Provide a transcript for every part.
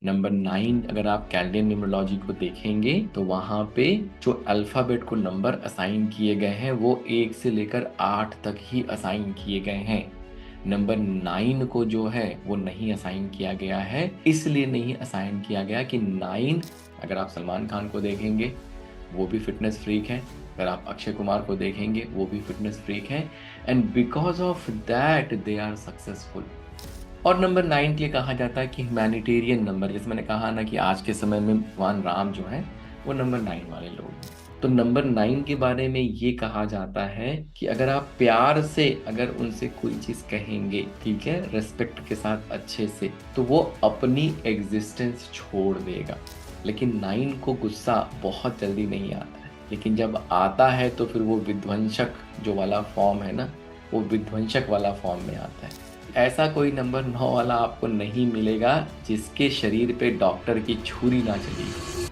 Number 9 अगर आप कैलडियन numerology को देखेंगे तो वहां पे जो अल्फाबेट को नंबर असाइन किए गए हैं वो 1 से लेकर 8 तक ही असाइन किए गए हैं। नंबर 9 को जो है वो नहीं असाइन किया गया है, इसलिए नहीं असाइन किया गया कि 9, अगर आप सलमान खान को देखेंगे वो भी फिटनेस फ्रीक है, अगर आप अक्षय कुमार को देखेंगे वो भी फिटनेस फ्रीक है, and because of that they are successful. और नंबर 9 के लिए कहा जाता है कि ह्यूमैनिटेरियन नंबर, जैसे मैंने कहा ना कि आज के समय में भगवान राम जो है वो नंबर 9 वाले लोग हैं। तो नंबर 9 के बारे में ये कहा जाता है कि अगर आप प्यार से अगर उनसे कोई चीज कहेंगे, ठीक है, रेस्पेक्ट के साथ अच्छे से, तो वो अपनी एग्जिस्टेंस छोड़ देगा। लेकिन 9 को गुस्सा बहुत जल्दी नहीं आता है, लेकिन जब आता है तो फिर वो विध्वंसक जो वाला फॉर्म है ना, वो विध्वंसक वाला फॉर्म में आता है। ऐसा कोई नंबर 9 वाला आपको नहीं मिलेगा जिसके शरीर पे डॉक्टर की छुरी ना चली।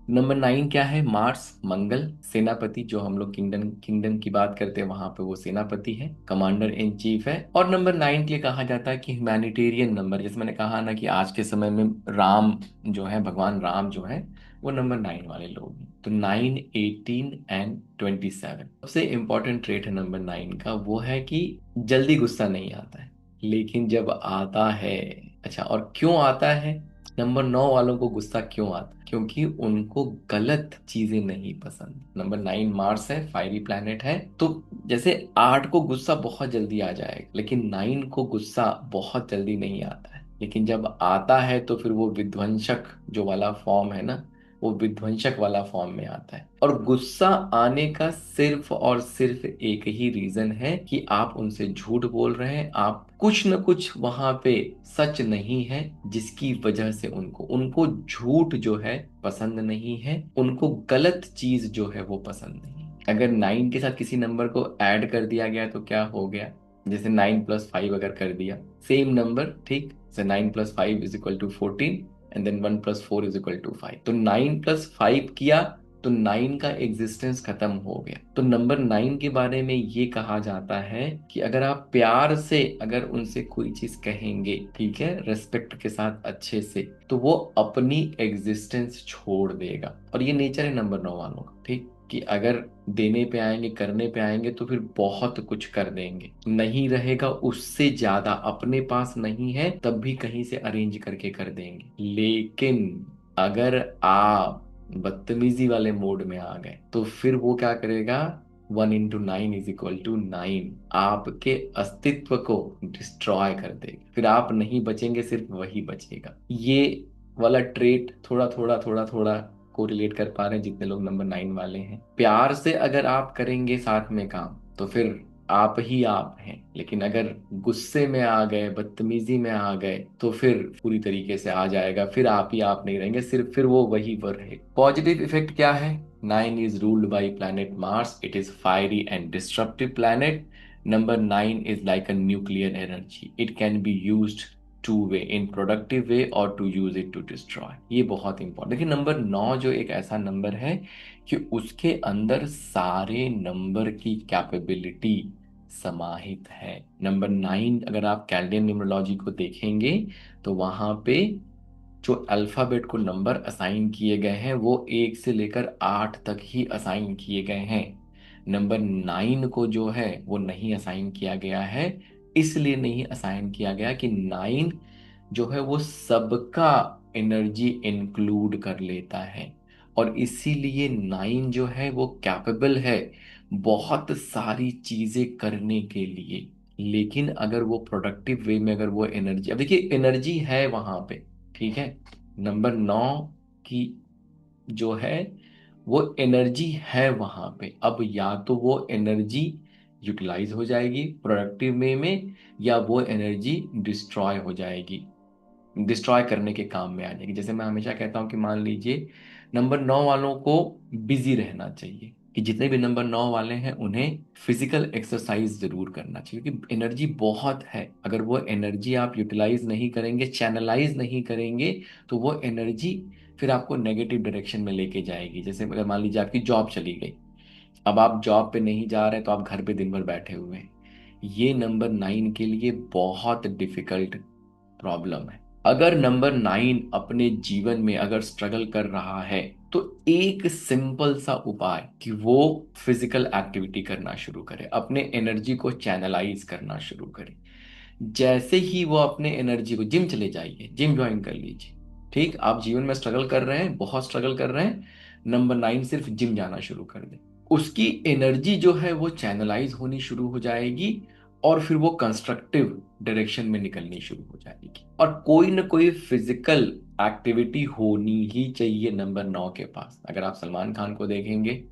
नंबर 9 क्या है? मार्स, मंगल, सेनापति, जो हम लोग किंगडम किंगडम की बात करते हैं वहां पे वो सेनापति है, कमांडर इन चीफ है। और नंबर 9 के लिए कहा जाता है कि ह्यूमैनिटेरियन नंबर, जैसे मैंने कहा ना कि आज के समय में राम जो है, भगवान राम जो है वो नंबर 9 वाले लोग हैं। तो 9, 18 एंड 27 सबसे इंपॉर्टेंट ट्रेट है नंबर 9 का, वो है कि जल्दी गुस्सा नहीं आता है, लेकिन जब आता है, अच्छा, और क्यों आता है? नंबर 9 वालों को गुस्सा क्यों आता है? क्योंकि उनको गलत चीजें नहीं पसंद। नंबर 9 मार्स है, फायरी प्लैनेट है। तो जैसे 8 को गुस्सा बहुत जल्दी आ जाएगा, लेकिन 9 को गुस्सा बहुत जल्दी नहीं आता है, लेकिन जब आता है तो फिर वो विध्वंसक जो वाला फॉर्म है ना, वो विध्वंसक वाला फॉर्म में आता है। और गुस्सा आने का सिर्फ और सिर्फ एक ही रीजन है कि आप उनसे झूठ बोल रहे हैं, आप कुछ न कुछ वहां पे सच नहीं है, जिसकी वजह से उनको उनको झूठ जो है पसंद नहीं है, उनको गलत चीज जो है वो पसंद नहीं है। अगर 9 के साथ किसी नंबर को ऐड कर दिया गया तो क्या हो गया? जैसे 9+5 अगर कर दिया, सेम नंबर, ठीक से 9+5 = 14, एंड देन 1+4 = 5, तो 9+5 किया तो 9 का एग्जिस्टेंस खत्म हो गया। तो नंबर 9 के बारे में ये कहा जाता है कि अगर आप प्यार से अगर उनसे कोई चीज कहेंगे, ठीक है, रेस्पेक्ट के साथ अच्छे से, तो वो अपनी एग्जिस्टेंस छोड़ देगा। और ये नेचर है नंबर 9 वालों का, ठीक, कि अगर देने पे आएंगे, करने पे आएंगे तो फिर बहुत कुछ कर देंगे, नहीं रहेगा उससे ज्यादा अपने पास नहीं है तब भी कहीं से अरेंज करके कर देंगे। लेकिन अगर आप बदतमीजी वाले मोड में आ गए तो फिर वो क्या करेगा? 1 × 9 = 9, आपके अस्तित्व को डिस्ट्रॉय कर देगा, फिर आप नहीं बचेंगे, सिर्फ वही बचेगा। ये वाला ट्रेट थोड़ा थोड़ा थोड़ा थोड़ा को रिलेट कर पा रहे हैं जितने लोग नंबर 9 वाले हैं। प्यार से अगर आप करेंगे साथ में काम तो फिर आप ही आप हैं, लेकिन अगर गुस्से में आ गए, बदतमीजी में आ गए तो फिर पूरी तरीके से आ जाएगा, फिर आप ही आप नहीं रहेंगे, सिर्फ फिर वो वही पर रहे। पॉजिटिव इफेक्ट क्या है? 9 is ruled by planet Mars. It is fiery and disruptive planet. Number 9 is like a nuclear energy. It can be used two way, in productive way or to use it to destroy. ये बहुत important. देखिए number 9 जो एक ऐसा number है कि उसके अंदर सारे नंबर की कैपेबिलिटी समाहित है। नंबर 9 अगर आप कैलडियन न्यूमरोलॉजी को देखेंगे तो वहां पे जो अल्फाबेट को नंबर असाइन किए गए हैं वो 1 से लेकर 8 तक ही असाइन किए गए हैं। नंबर 9 को जो है वो नहीं असाइन किया गया है, इसलिए नहीं असाइन किया गया कि 9 जो है वो सबका एनर्जी इंक्लूड कर लेता है, और इसीलिए 9 जो है वो कैपेबल है बहुत सारी चीजें करने के लिए। लेकिन अगर वो प्रोडक्टिव वे में अगर वो एनर्जी, अब देखिए एनर्जी है वहां पे, ठीक है, नंबर 9 की जो है वो एनर्जी है वहां पे, अब या तो वो एनर्जी यूटिलाइज हो जाएगी प्रोडक्टिव वे में, या वो एनर्जी डिस्ट्रॉय हो जाएगी, डिस्ट्रॉय करने के काम में आ जाएगी। जैसे मैं हमेशा कहता हूँ कि मान लीजिए नंबर 9 वालों को बिजी रहना चाहिए, कि जितने भी नंबर 9 वाले हैं उन्हें फिजिकल एक्सरसाइज जरूर करना चाहिए, क्योंकि एनर्जी बहुत है। अगर वो एनर्जी आप यूटिलाइज नहीं करेंगे, चैनलाइज नहीं करेंगे, तो वो एनर्जी फिर आपको नेगेटिव डायरेक्शन में लेके जाएगी। जैसे अगर मान लीजिए आपकी जॉब चली गई, अब आप जॉब पे नहीं जा रहे तो आप घर पे दिन भर बैठे हुए हैं, ये नंबर 9 के लिए बहुत डिफिकल्ट प्रॉब्लम है। अगर नंबर 9 अपने जीवन में अगर स्ट्रगल कर रहा है, तो एक सिंपल सा उपाय कि वो फिजिकल एक्टिविटी करना शुरू करे, अपने एनर्जी को चैनलाइज करना शुरू करे। जैसे ही वो अपने एनर्जी को, जिम चले जाइए, जिम ज्वाइन कर लीजिए। ठीक, आप जीवन में स्ट्रगल कर रहे हैं, बहुत स्ट्रगल कर रहे हैं, नंबर 9 सिर्फ जिम जाना शुरू कर दे। उसकी एनर्जी जो है वो चैनलाइज होनी शुरू हो जाएगी, और फिर वो कंस्ट्रक्टिव डायरेक्शन में निकलनी शुरू हो जाएगी। और कोई ना कोई फिजिकल एक्टिविटी होनी ही चाहिए नंबर 9 के पास। अगर आप सलमान खान को देखेंगे,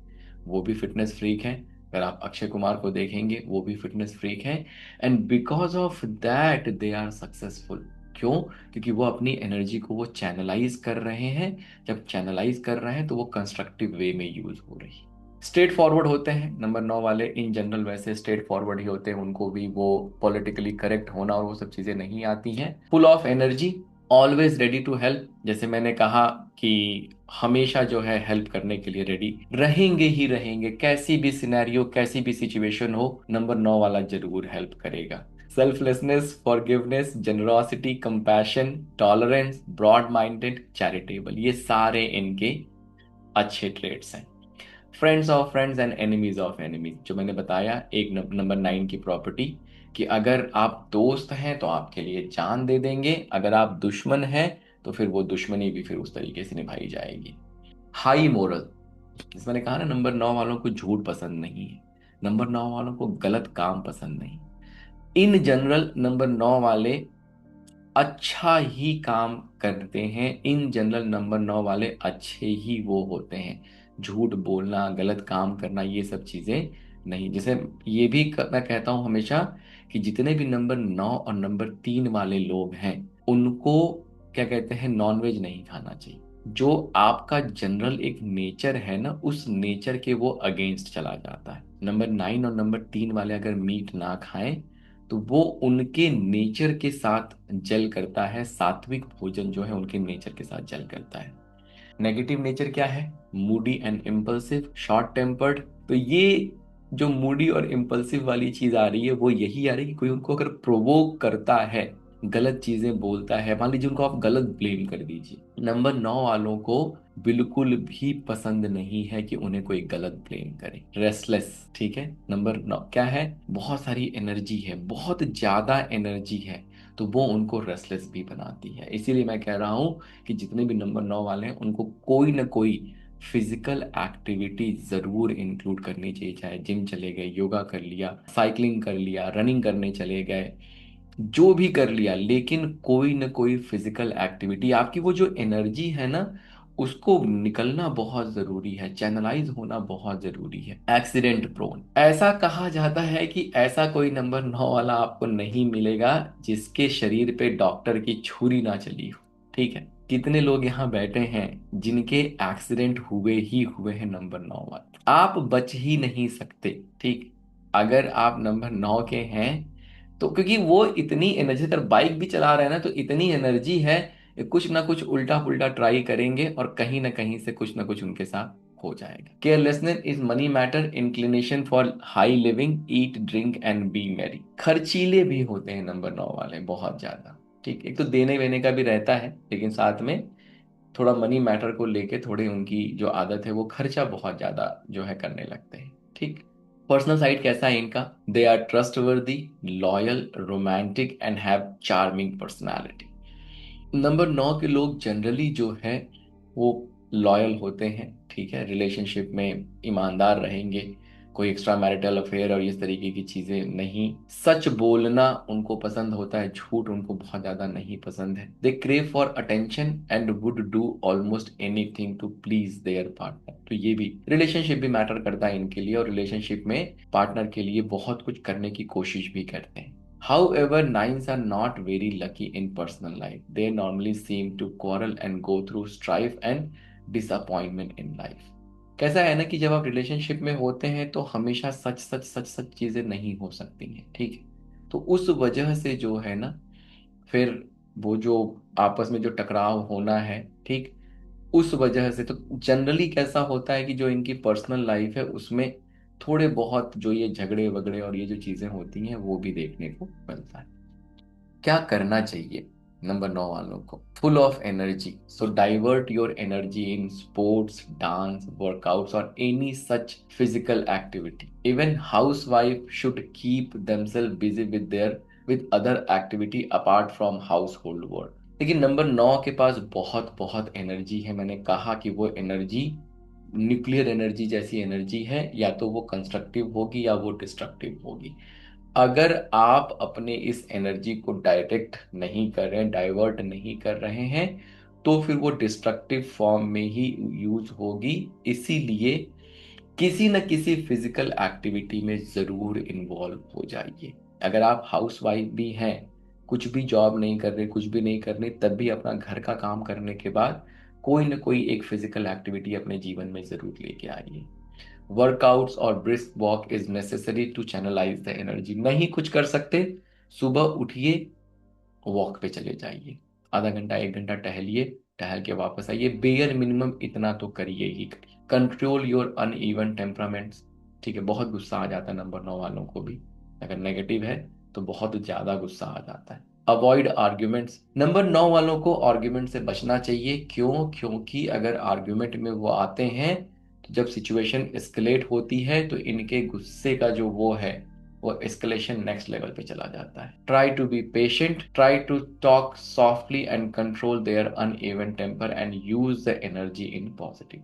वो भी फिटनेस फ्रीक हैं। अगर आप अक्षय कुमार को देखेंगे, वो भी फिटनेस फ्रीक हैं। And because of that they are successful. क्यों? क्योंकि वो अपनी एनर्जी को वो चैनलाइज कर रहे हैं। जब चैनलाइज कर रहे हैं तो वो कंस्ट्रक्टिव वे में यूज हो रही है। स्ट्रेट फॉरवर्ड होते हैं नंबर 9 वाले, इन जनरल वैसे स्ट्रेट फॉरवर्ड ही होते हैं, उनको भी वो पॉलिटिकली करेक्ट होना और वो सब चीजें नहीं आती हैं। Full of energy, always ready to help. जैसे मैंने कहा कि हमेशा जो है हेल्प करने के लिए रेडी रहेंगे ही रहेंगे, कैसी भी सिनेरियो, कैसी भी सिचुएशन हो, नंबर 9 वाला जरूर हेल्प करेगा। Selflessness, forgiveness, generosity, compassion, tolerance, broad minded, charitable, ये सारे इनके अच्छे ट्रेड्स हैं। Friends of friends and enemies of enemies, जो मैंने बताया एक नंबर 9 की प्रॉपर्टी, कि अगर आप दोस्त हैं तो आपके लिए जान दे देंगे, अगर आप दुश्मन हैं तो फिर वो दुश्मनी भी फिर उस तरीके से निभाई जाएगी। हाई मोरल, जिस मैंने कहा ना, नंबर 9 वालों को झूठ पसंद नहीं है, नंबर 9 वालों को गलत काम पसंद नहीं। इन जनरल नंबर 9 वाले अच्छा ही काम करते हैं। इन जनरल नंबर 9 वाले अच्छे ही वो होते हैं। झूठ बोलना, गलत काम करना, ये सब चीजें नहीं। जैसे ये भी मैं कहता हूं हमेशा कि जितने भी नंबर 9 और नंबर 3 वाले लोग हैं, उनको क्या कहते हैं, नॉनवेज नहीं खाना चाहिए। जो आपका जनरल एक नेचर है ना, उस नेचर के वो अगेंस्ट चला जाता है। नंबर 9 और नंबर 3 वाले अगर मीट ना खाएं, तो वो उनके नेचर के साथ जल करता है। सात्विक भोजन जो है उनके नेचर के साथ जल करता है। नेगेटिव नेचर क्या है? Moody and impulsive, short tempered. तो ये जो मूडी और इम्पल्सिव वाली चीज आ रही है, वो यही आ रही है कि कोई उनको अगर प्रोवोक करता है, गलत चीजें बोलता है, मान लीजिए उनको आप गलत ब्लेम कर दीजिए। नंबर 9 वालों को बिल्कुल भी पसंद नहीं है कि उन्हें कोई गलत ब्लेम करे। रेस्टलेस, ठीक है, नंबर 9 क्या है? बहुत सारी एनर्जी है, बहुत ज्यादा एनर्जी है, तो वो उनको रेस्टलेस भी बनाती है। इसीलिए मैं कह रहा हूं कि जितने भी नंबर 9 वाले हैं, उनको कोई ना कोई फिजिकल एक्टिविटी जरूर इंक्लूड करनी चाहिए। चाहे जिम चले गए, योगा कर लिया, साइकिलिंग कर लिया, रनिंग करने चले गए, जो भी कर लिया, लेकिन कोई ना कोई फिजिकल एक्टिविटी। आपकी वो जो एनर्जी है ना, उसको निकलना बहुत जरूरी है, चैनलाइज होना बहुत जरूरी है। एक्सीडेंट प्रोन, ऐसा कहा जाता है कि ऐसा कोई नंबर 9 वाला आपको नहीं मिलेगा जिसके शरीर पे डॉक्टर की छुरी ना चली हो। ठीक है, कितने लोग यहाँ बैठे हैं जिनके एक्सीडेंट हुए ही हुए हैं नंबर 9 वाले, आप बच ही नहीं सकते। ठीक, अगर आप नंबर 9 के हैं तो, क्योंकि वो इतनी एनर्जी, अगर बाइक भी चला रहे हैं ना, तो इतनी एनर्जी है, ये कुछ ना कुछ उल्टा पुल्टा ट्राई करेंगे और कहीं ना कहीं से कुछ ना कुछ उनके साथ हो जाएगा। Carelessness is money matter, inclination for high living, eat drink and B Mary. खर्चीले भी होते हैं नंबर 9 वाले बहुत ज्यादा। ठीक, एक तो देने वेने का भी रहता है, लेकिन साथ में थोड़ा मनी मैटर को लेके थोड़ी उनकी जो आदत है, वो खर्चा बहुत ज्यादा जो है करने लगते हैं। ठीक, पर्सनल साइड कैसा है इनका? They are trustworthy, loyal, romantic and have charming personality. Number 9 के लोग जनरली जो है वो लॉयल होते हैं। ठीक है, रिलेशनशिप में ईमानदार रहेंगे, कोई एक्स्ट्रा मैरिटल अफेयर और इस तरीके की चीजें नहीं। सच बोलना उनको पसंद होता है, झूठ उनको बहुत ज्यादा नहीं पसंद है। They crave for attention and would do almost anything to please their partner. तो ये भी रिलेशनशिप भी मैटर करता है इनके लिए, और रिलेशनशिप में पार्टनर के लिए बहुत कुछ करने की कोशिश भी करते हैं। However, nines are not very lucky in personal life. They normally seem to quarrel and go through strife and disappointment in life. कैसा है ना कि जब आप रिलेशनशिप में होते हैं तो हमेशा सच सच सच सच चीजें नहीं हो सकती हैं। ठीक है, तो उस वजह से जो है ना, फिर वो जो आपस में जो टकराव होना है, ठीक, उस वजह से तो जनरली कैसा होता है कि जो इनकी पर्सनल लाइफ है उसमें थोड़े बहुत जो ये झगड़े वगड़े और ये जो चीजें होती हैं वो भी देखने को मिलता है। क्या करना चाहिए? नंबर 9 वालों को full of energy, so divert your energy in sports, dance, workouts और any such physical activity. Even housewife should keep themselves busy with other activity apart from household work. लेकिन number 9 के पास बहुत बहुत energy है। मैंने कहा कि वो एनर्जी न्यूक्लियर एनर्जी जैसी एनर्जी है, या तो वो कंस्ट्रक्टिव होगी या वो डिस्ट्रक्टिव होगी। अगर आप अपने इस एनर्जी को डायरेक्ट नहीं कर रहे हैं, डाइवर्ट नहीं कर रहे हैं, तो फिर वो डिस्ट्रक्टिव फॉर्म में ही यूज होगी। इसीलिए किसी न किसी फिजिकल एक्टिविटी में जरूर इन्वॉल्व हो जाइए। अगर आप हाउस वाइफ भी हैं, कुछ भी जॉब नहीं कर रहे, कुछ भी नहीं कर रहे, तब भी अपना घर का काम करने के बाद कोई ना कोई एक फिजिकल एक्टिविटी अपने जीवन में जरूर लेके आइए। वर्कआउट्स और brisk walk is necessary to channelise the energy. नहीं कुछ कर सकते, सुबह उठिए, वॉक पे चले जाइए, आधा घंटा 1 घंटा टहलिए, टहल के वापस आइए, बेयर मिनिमम इतना तो करिए ही करिए। Control your uneven temperaments. ठीक है, बहुत गुस्सा आ जाता है नंबर 9 वालों को भी, अगर नेगेटिव है तो बहुत ज्यादा गुस्सा आ जाता है। Avoid arguments. नंबर 9 वालों को आर्ग्यूमेंट से बचना चाहिए। क्यों? क्योंकि अगर आर्ग्यूमेंट में वो आते हैं, तो जब सिचुएशन एस्केलेट होती है तो इनके गुस्से का जो वो है, वो एस्केलेशन नेक्स्ट लेवल पे चला जाता है। Try to be patient, try to talk softly and control their uneven temper and use the energy in positive.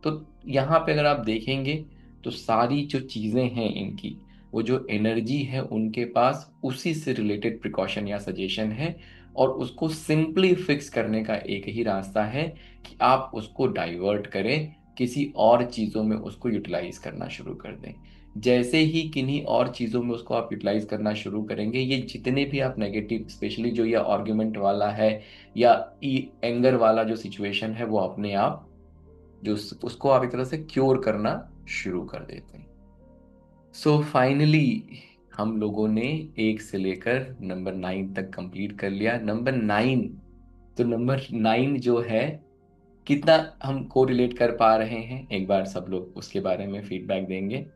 तो यहाँ पे अगर आप देखेंगे तो सारी जो चीजें हैं इनकी, वो जो एनर्जी है उनके पास उसी से रिलेटेड प्रिकॉशन या सजेशन है। और उसको सिंपली फिक्स करने का एक ही रास्ता है कि आप उसको डाइवर्ट करें, किसी और चीजों में उसको यूटिलाइज करना शुरू कर दें। जैसे ही किन्हीं और चीज़ों में उसको आप यूटिलाइज करना शुरू करेंगे, ये जितने भी आप नेगेटिव, स्पेशली जो ये आर्ग्यूमेंट वाला है या एंगर वाला जो सिचुएशन है, वो अपने आप जो उसको आप एक तरह से क्योर करना शुरू कर देते हैं। सो फाइनली हम लोगों ने 1 से लेकर नंबर 9 तक कंप्लीट कर लिया। नंबर 9, तो नंबर 9 जो है, कितना हम को रिलेट कर पा रहे हैं, एक बार सब लोग उसके बारे में फीडबैक देंगे।